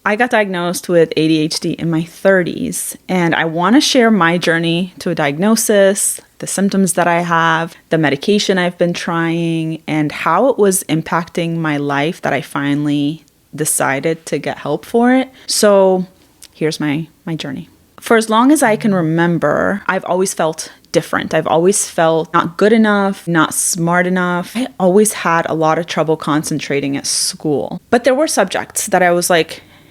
I got diagnosed with ADHD in my 30s, and I want to share my journey to a diagnosis, the symptoms that I have, the medication I've been trying, and how it was impacting my life that I finally decided to get help for it. So here's my journey. For as long as I can remember, I've always felt different. I've always felt not good enough, not smart enough. I always had a lot of trouble concentrating at school. But there were subjects that I was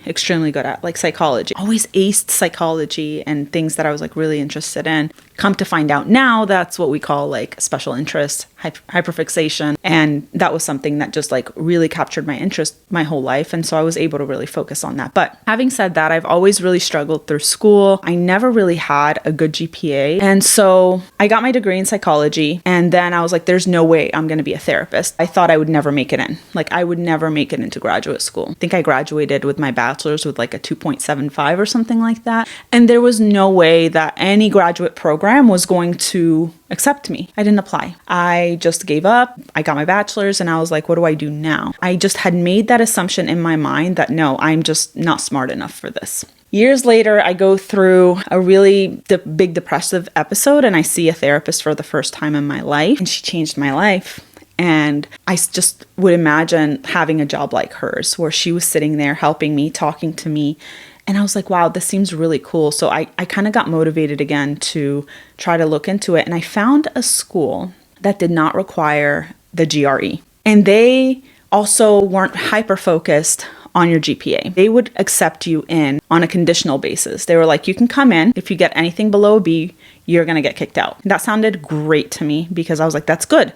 extremely good at, like psychology. Always aced psychology and things that I was really interested in. Come to find out now, that's what we call special interest, hyperfixation. And that was something that just really captured my interest my whole life. And so I was able to really focus on that. But having said that, I've always really struggled through school. I never really had a good GPA. And so I got my degree in psychology. And then I was like, there's no way I'm going to be a therapist. I thought I would never make it in. I would never make it into graduate school. I think I graduated with my bachelor's with a 2.75 or something like that. And there was no way that any graduate program was going to accept me. I didn't apply. I just gave up. I got my bachelor's and I was like, what do I do now? I just had made that assumption in my mind that no, I'm just not smart enough for this. Years later, I go through a really big depressive episode and I see a therapist for the first time in my life, and she changed my life. And I just would imagine having a job like hers where she was sitting there helping me, talking to me. And I was like, wow, this seems really cool. So I kind of got motivated again to try to look into it. And I found a school that did not require the GRE. And they also weren't hyper-focused on your GPA. They would accept you in on a conditional basis. They were like, you can come in. If you get anything below a B, you're going to get kicked out. And that sounded great to me because I was like, that's good.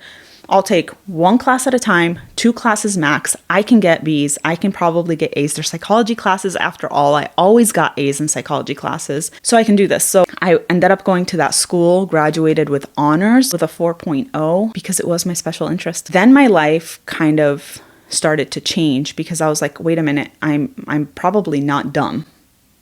I'll take one class at a time, 2 classes max. I can get Bs. I can probably get As. They're psychology classes. After all, I always got As in psychology classes. So I can do this. So I ended up going to that school, graduated with honors with a 4.0 because it was my special interest. Then my life kind of started to change because I was like, wait a minute, I'm probably not dumb.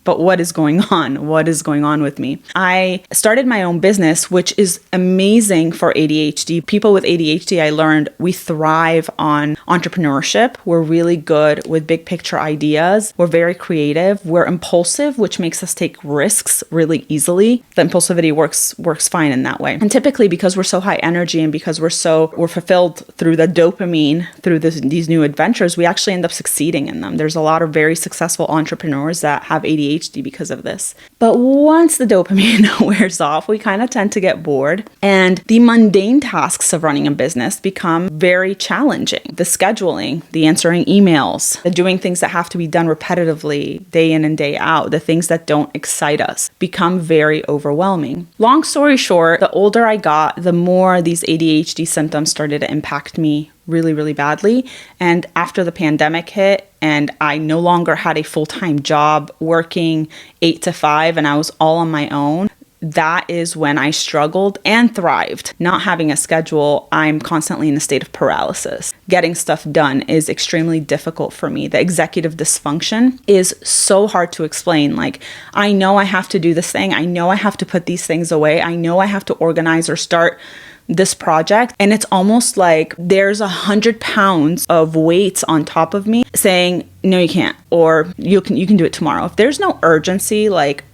But what is going on? What is going on with me? I started my own business, which is amazing for ADHD. People with ADHD, I learned, we thrive on entrepreneurship. We're really good with big picture ideas. We're very creative. We're impulsive, which makes us take risks really easily. The impulsivity works fine in that way. And typically because we're so high energy and because we're fulfilled through the dopamine, through these new adventures, we actually end up succeeding in them. There's a lot of very successful entrepreneurs that have ADHD because of this. But once the dopamine wears off, we kind of tend to get bored, and the mundane tasks of running a business become very challenging. The scheduling, the answering emails, the doing things that have to be done repetitively day in and day out, the things that don't excite us become very overwhelming. Long story short, the older I got, the more these ADHD symptoms started to impact me really, really badly. And after the pandemic hit and I no longer had a full-time job working 8 to 5 and I was all on my own, that is when I struggled and thrived. Not having a schedule, I'm constantly in a state of paralysis. Getting stuff done is extremely difficult for me. The executive dysfunction is so hard to explain. I know I have to do this thing. I know I have to put these things away. I know I have to organize or start this project, and it's almost like there's 100 pounds of weights on top of me saying, no, you can't, or you can do it tomorrow. If there's no urgency,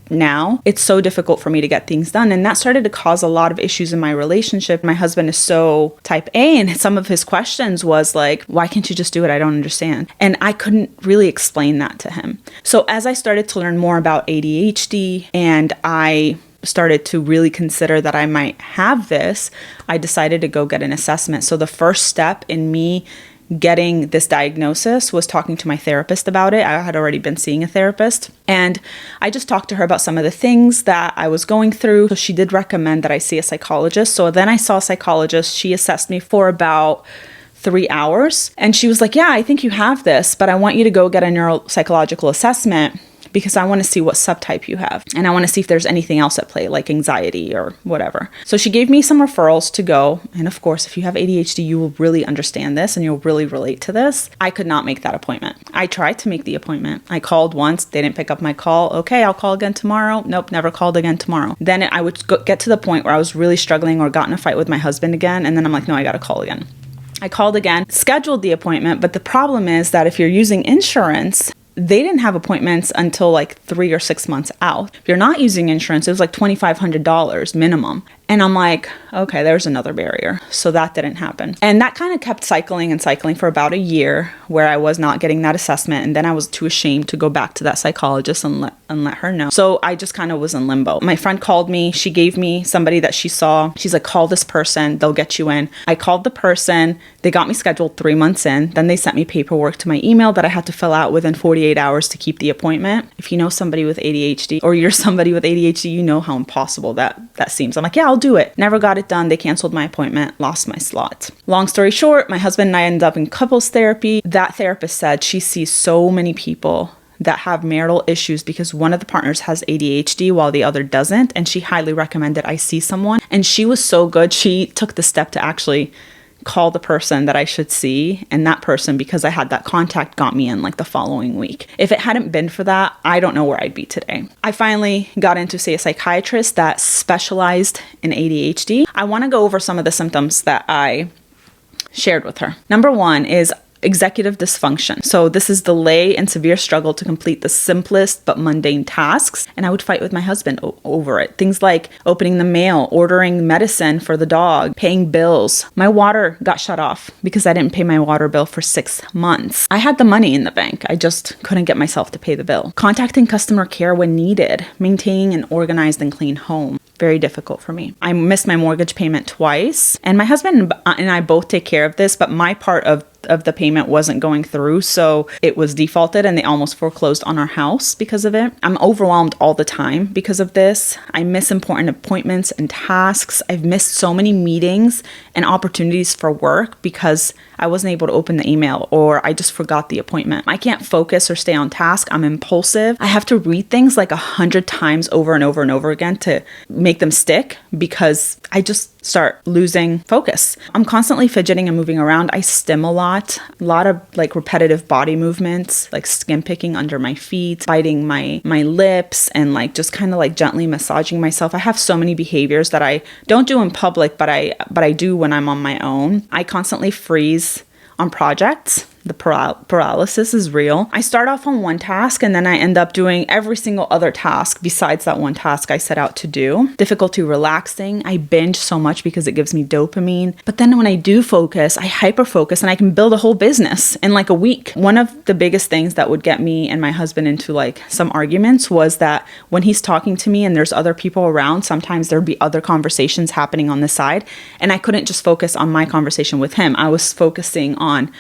now, it's so difficult for me to get things done. And that started to cause a lot of issues in my relationship. My husband is so type A, and some of his questions was why can't you just do it? I don't understand. And I couldn't really explain that to him. So as I started to learn more about ADHD and I started to really consider that I might have this, I decided to go get an assessment. So the first step in me getting this diagnosis was talking to my therapist about it. I had already been seeing a therapist, and I just talked to her about some of the things that I was going through. So she did recommend that I see a psychologist. So then I saw a psychologist. She assessed me for about 3 hours, and she was like, yeah, I think you have this, but I want you to go get a neuropsychological assessment because I want to see what subtype you have. And I want to see if there's anything else at play, like anxiety or whatever. So she gave me some referrals to go. And of course, if you have ADHD, you will really understand this and you'll really relate to this. I could not make that appointment. I tried to make the appointment. I called once. They didn't pick up my call. Okay, I'll call again tomorrow. Nope, never called again tomorrow. Then I would get to the point where I was really struggling or got in a fight with my husband again. And then I'm like, no, I got to call again. I called again, scheduled the appointment, but the problem is that if you're using insurance, they didn't have appointments until like 3 or 6 months out. If you're not using insurance, it was like $2,500 minimum. And I'm like, okay, there's another barrier. So that didn't happen. And that kind of kept cycling and cycling for about a year where I was not getting that assessment. And then I was too ashamed to go back to that psychologist and let her know. So I just kind of was in limbo. My friend called me. She gave me somebody that she saw. She's like, call this person. They'll get you in. I called the person. They got me scheduled 3 months in. Then they sent me paperwork to my email that I had to fill out within 48 hours to keep the appointment. If you know somebody with ADHD or you're somebody with ADHD, you know how impossible that seems. I'm like, yeah, I'll do it. Never got it done. They canceled my appointment, lost my slot. Long story short, my husband and I ended up in couples therapy. That therapist said she sees so many people that have marital issues because one of the partners has ADHD while the other doesn't. And she highly recommended I see someone. And she was so good. She took the step to actually call the person that I should see, and that person, because I had that contact, got me in like the following week. If it hadn't been for that, I don't know where I'd be today. I finally got into, say, a psychiatrist that specialized in ADHD. I want to go over some of the symptoms that I shared with her. Number one is executive dysfunction. So this is delay and severe struggle to complete the simplest but mundane tasks. And I would fight with my husband over it. Things like opening the mail, ordering medicine for the dog, paying bills. My water got shut off because I didn't pay my water bill for 6 months. I had the money in the bank. I just couldn't get myself to pay the bill. Contacting customer care when needed. Maintaining an organized and clean home. Very difficult for me. I missed my mortgage payment twice. And my husband and I both take care of this, but my part of the payment wasn't going through, so it was defaulted and they almost foreclosed on our house because of it. I'm overwhelmed all the time because of this. I miss important appointments and tasks. I've missed so many meetings and opportunities for work because I wasn't able to open the email or I just forgot the appointment. I can't focus or stay on task. I'm impulsive. I have to read things like 100 times over and over and over again to make them stick because I just start losing focus. I'm constantly fidgeting and moving around. I stim a lot of like repetitive body movements, like skin picking under my feet, biting my lips, and like just kind of like gently massaging myself. I have so many behaviors that I don't do in public, but I do when I'm on my own. I constantly freeze on projects. The paralysis is real. I start off on one task and then I end up doing every single other task besides that one task I set out to do. Difficulty relaxing. I binge so much because it gives me dopamine. But then when I do focus, I hyper focus and I can build a whole business in like a week. One of the biggest things that would get me and my husband into like some arguments was that when he's talking to me and there's other people around, sometimes there'd be other conversations happening on the side and I couldn't just focus on my conversation with him. I was focusing on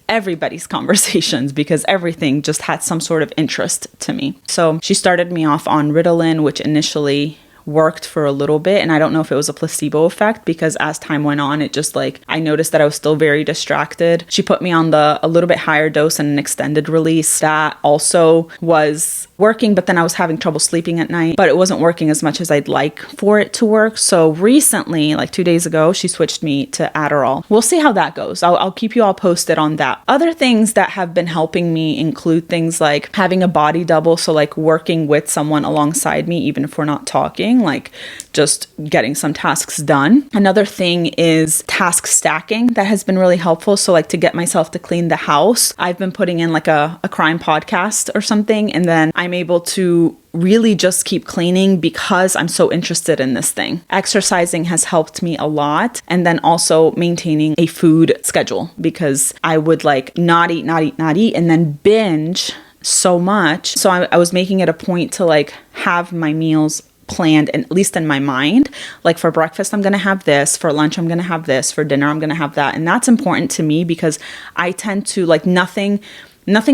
everybody's conversations because everything just had some sort of interest to me. So she started me off on Ritalin, which initially worked for a little bit. And I don't know if it was a placebo effect because as time went on, it just like, I noticed that I was still very distracted. She put me on a little bit higher dose and an extended release. That also was working, but then I was having trouble sleeping at night, but it wasn't working as much as I'd like for it to work. So recently, like 2 days ago, she switched me to Adderall. We'll see how that goes. I'll keep you all posted on that. Other things that have been helping me include things like having a body double. So like working with someone alongside me, even if we're not talking, like just getting some tasks done. Another thing is task stacking that has been really helpful. So like to get myself to clean the house, I've been putting in like a crime podcast or something. And then I'm able to really just keep cleaning because I'm so interested in this thing. Exercising has helped me a lot. And then also maintaining a food schedule because I would like not eat, and then binge so much. So I was making it a point to like have my meals planned, and at least in my mind, like for breakfast, I'm going to have this, for lunch, I'm going to have this, for dinner, I'm going to have that. And that's important to me because I tend to like nothing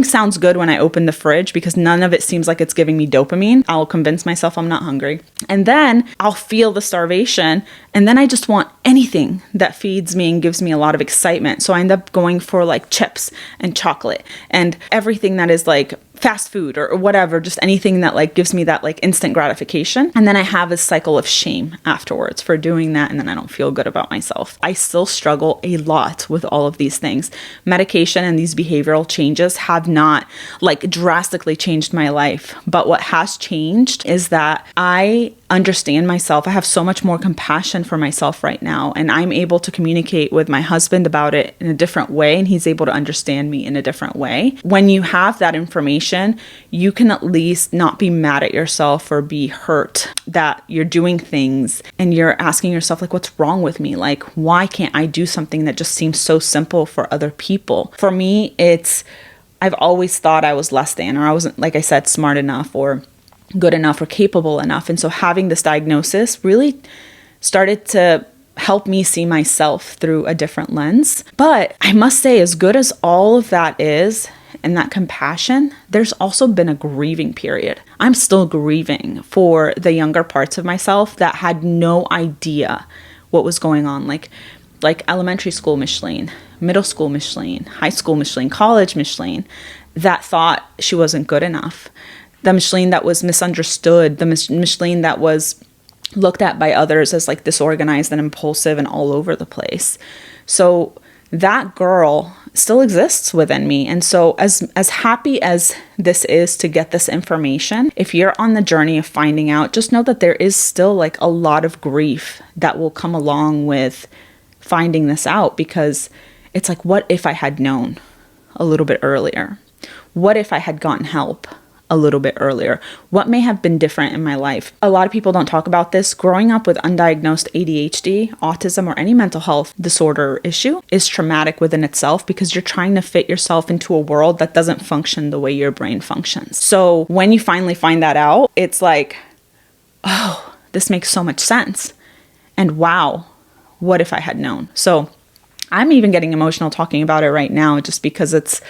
sounds good when I open the fridge because none of it seems like it's giving me dopamine. I'll convince myself I'm not hungry. And then I'll feel the starvation. And then I just want anything that feeds me and gives me a lot of excitement. So I end up going for like chips and chocolate and everything that is like fast food or whatever, just anything that like gives me that like instant gratification. And then I have a cycle of shame afterwards for doing that. And then I don't feel good about myself. I still struggle a lot with all of these things. Medication and these behavioral changes have not like drastically changed my life. But what has changed is that I understand myself. I have so much more compassion for myself right now, and I'm able to communicate with my husband about it in a different way, and he's able to understand me in a different way. When you have that information, you can at least not be mad at yourself or be hurt that you're doing things and you're asking yourself, like, what's wrong with me? Like, why can't I do something that just seems so simple for other people? For me, I've always thought I was less than, or I wasn't, like I said, smart enough or good enough or capable enough. And so having this diagnosis really started to help me see myself through a different lens. But I must say, as good as all of that is, and that compassion, there's also been a grieving period. I'm still grieving for the younger parts of myself that had no idea what was going on. Like elementary school Micheline, middle school Micheline, high school Micheline, college Micheline, that thought she wasn't good enough. The Micheline that was misunderstood, the Micheline that was looked at by others as like disorganized and impulsive and all over the place. So that girl still exists within me. And so as happy as this is to get this information, if you're on the journey of finding out, just know that there is still like a lot of grief that will come along with finding this out, because it's like, what if I had known a little bit earlier? What if I had gotten help a little bit earlier? What may have been different in my life? A lot of people don't talk about this. Growing up with undiagnosed ADHD, autism, or any mental health disorder issue is traumatic within itself, because you're trying to fit yourself into a world that doesn't function the way your brain functions. So when you finally find that out, it's like, oh, this makes so much sense. And wow, what if I had known? So I'm even getting emotional talking about it right now, just because it's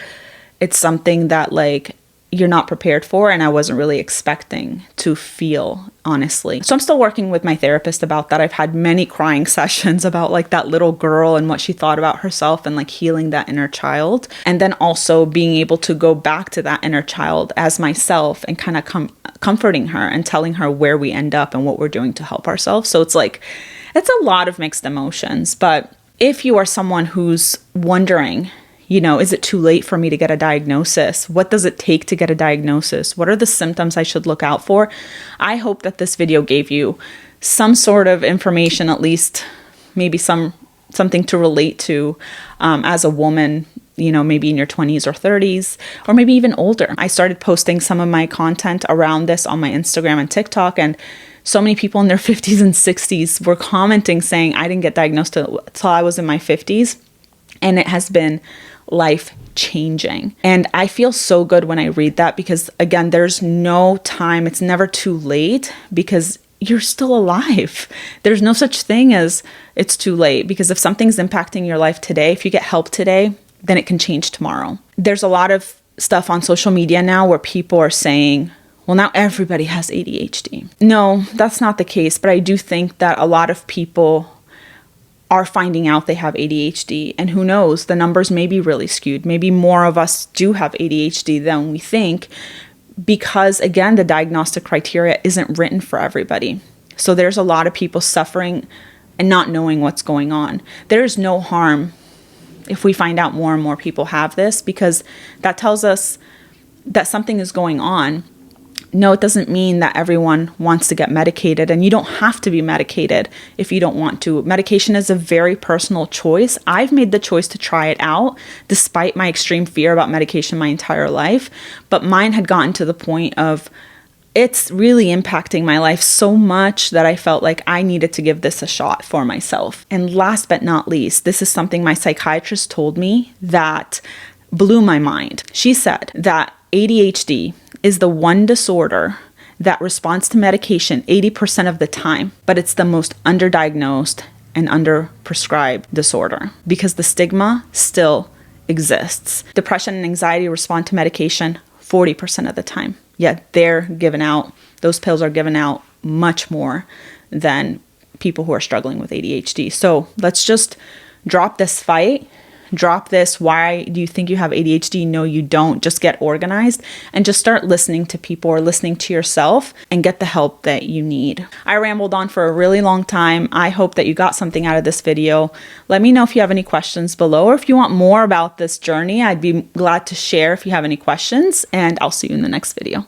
something that like you're not prepared for, and I wasn't really expecting to feel, honestly. So I'm still working with my therapist about that. I've had many crying sessions about like that little girl and what she thought about herself, and like healing that inner child. And then also being able to go back to that inner child as myself and kind of comforting her and telling her where we end up and what we're doing to help ourselves. So it's like, it's a lot of mixed emotions. But if you are someone who's wondering, is it too late for me to get a diagnosis? What does it take to get a diagnosis? What are the symptoms I should look out for? I hope that this video gave you some sort of information, at least maybe something to relate to as a woman, maybe in your 20s or 30s, or maybe even older. I started posting some of my content around this on my Instagram and TikTok, and so many people in their 50s and 60s were commenting saying, I didn't get diagnosed till I was in my 50s. And it has been life-changing. And I feel so good when I read that, because again, there's no time. It's never too late, because you're still alive. There's no such thing as it's too late, because if something's impacting your life today, if you get help today, then it can change tomorrow. There's a lot of stuff on social media now where people are saying, well, now everybody has ADHD. No, that's not the case. But I do think that a lot of people are finding out they have ADHD, and who knows, the numbers may be really skewed. Maybe more of us do have ADHD than we think, because again, the diagnostic criteria isn't written for everybody. So there's a lot of people suffering and not knowing what's going on. There's no harm if we find out more and more people have this, because that tells us that something is going on. No, it doesn't mean that everyone wants to get medicated, and you don't have to be medicated if you don't want to. Medication is a very personal choice. I've made the choice to try it out despite my extreme fear about medication my entire life, but mine had gotten to the point of it's really impacting my life so much that I felt like I needed to give this a shot for myself. And last but not least, this is something my psychiatrist told me that blew my mind. She said that ADHD is the one disorder that responds to medication 80% of the time, but it's the most underdiagnosed and underprescribed disorder, because the stigma still exists. Depression and anxiety respond to medication 40% of the time, yet those pills are given out much more than people who are struggling with ADHD. So let's just drop this fight. Drop this, why do you think you have ADHD? No, you don't. Just get organized and just start listening to people or listening to yourself and get the help that you need. I rambled on for a really long time. I hope that you got something out of this video. Let me know if you have any questions below, or if you want more about this journey. I'd be glad to share if you have any questions, and I'll see you in the next video.